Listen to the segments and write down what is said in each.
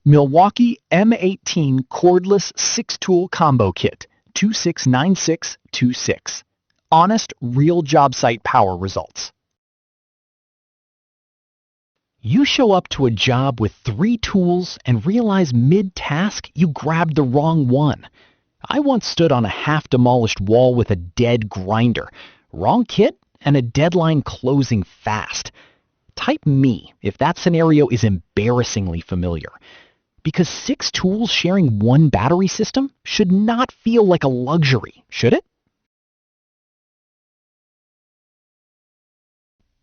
Milwaukee M18 Cordless 6-Tool Combo Kit, 269626. Honest, real job site power results. You show up to a job with 3 tools and realize mid-task you grabbed the wrong one. I once stood on a half-demolished wall with a dead grinder, wrong kit, and a deadline closing fast. Type me if that scenario is embarrassingly familiar. Because 6 tools sharing one battery system should not feel like a luxury, should it?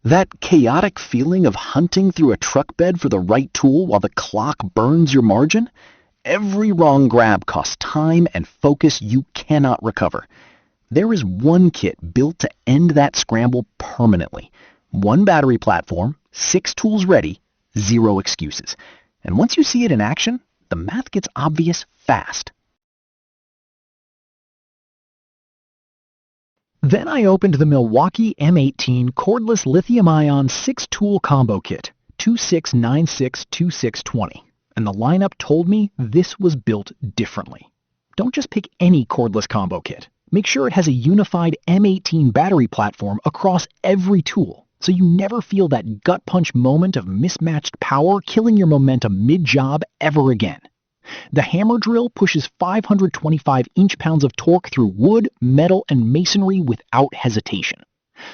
That chaotic feeling of hunting through a truck bed for the right tool while the clock burns your margin? Every wrong grab costs time and focus you cannot recover. There is one kit built to end that scramble permanently. One battery platform, 6 tools ready, 0 excuses. And once you see it in action, the math gets obvious fast. Then I opened the Milwaukee M18 Cordless Lithium-Ion 6-Tool Combo Kit, 26962620, and the lineup told me this was built differently. Don't just pick any cordless combo kit. Make sure it has a unified M18 battery platform across every tool, so you never feel that gut punch moment of mismatched power killing your momentum mid-job ever again. The hammer drill pushes 525 inch-pounds of torque through wood, metal, and masonry without hesitation.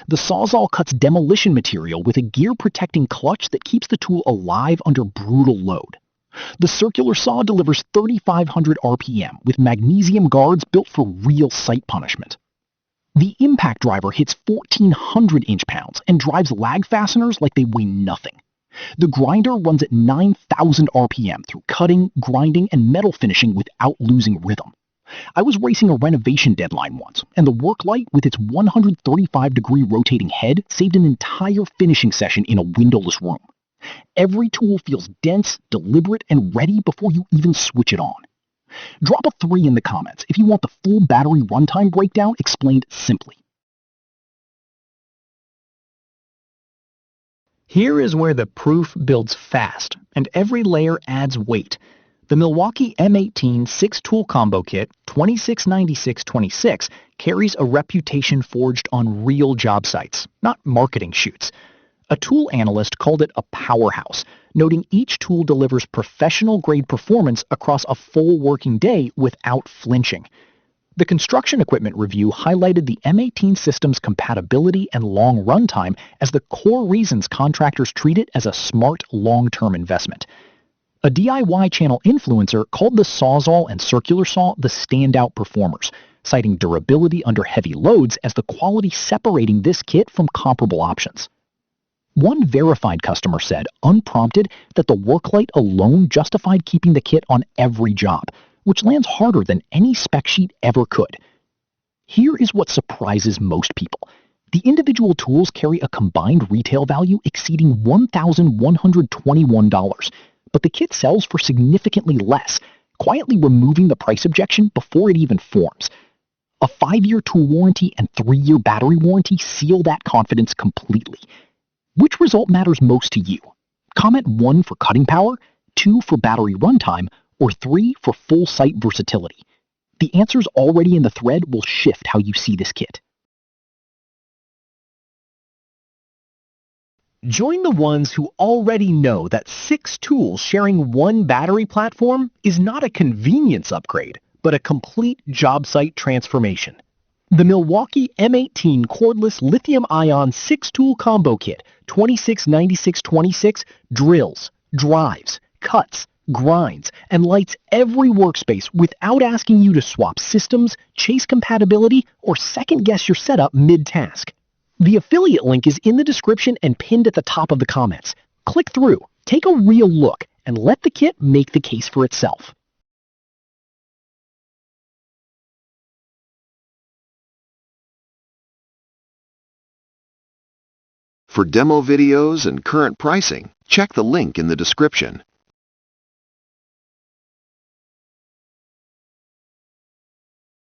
The Sawzall cuts demolition material with a gear-protecting clutch that keeps the tool alive under brutal load. The circular saw delivers 3,500 RPM with magnesium guards built for real site punishment. The impact driver hits 1,400 inch-pounds and drives lag fasteners like they weigh nothing. The grinder runs at 9,000 RPM through cutting, grinding, and metal finishing without losing rhythm. I was racing a renovation deadline once, and the work light with its 135-degree rotating head saved an entire finishing session in a windowless room. Every tool feels dense, deliberate, and ready before you even switch it on. Drop a 3 in the comments if you want the full battery runtime breakdown explained simply. Here is where the proof builds fast, and every layer adds weight. The Milwaukee M18 6-Tool Combo Kit 269626 carries a reputation forged on real job sites, not marketing shoots. A tool analyst called it a powerhouse, noting each tool delivers professional-grade performance across a full working day without flinching. The Construction Equipment Review highlighted the M18 system's compatibility and long runtime as the core reasons contractors treat it as a smart, long-term investment. A DIY channel influencer called the Sawzall and circular saw the standout performers, citing durability under heavy loads as the quality separating this kit from comparable options. One verified customer said, unprompted, that the work light alone justified keeping the kit on every job, which lands harder than any spec sheet ever could. Here is what surprises most people. The individual tools carry a combined retail value exceeding $1,121, but the kit sells for significantly less, quietly removing the price objection before it even forms. A 5-year tool warranty and 3-year battery warranty seal that confidence completely. Which result matters most to you? Comment 1 for cutting power, 2 for battery runtime, or 3 for full site versatility. The answers already in the thread will shift how you see this kit. Join the ones who already know that 6 tools sharing one battery platform is not a convenience upgrade, but a complete job site transformation. The Milwaukee M18 Cordless Lithium-Ion 6-Tool Combo Kit 269626 drills, drives, cuts, grinds, and lights every workspace without asking you to swap systems, chase compatibility, or second-guess your setup mid-task. The affiliate link is in the description and pinned at the top of the comments. Click through, take a real look, and let the kit make the case for itself. For demo videos and current pricing, check the link in the description.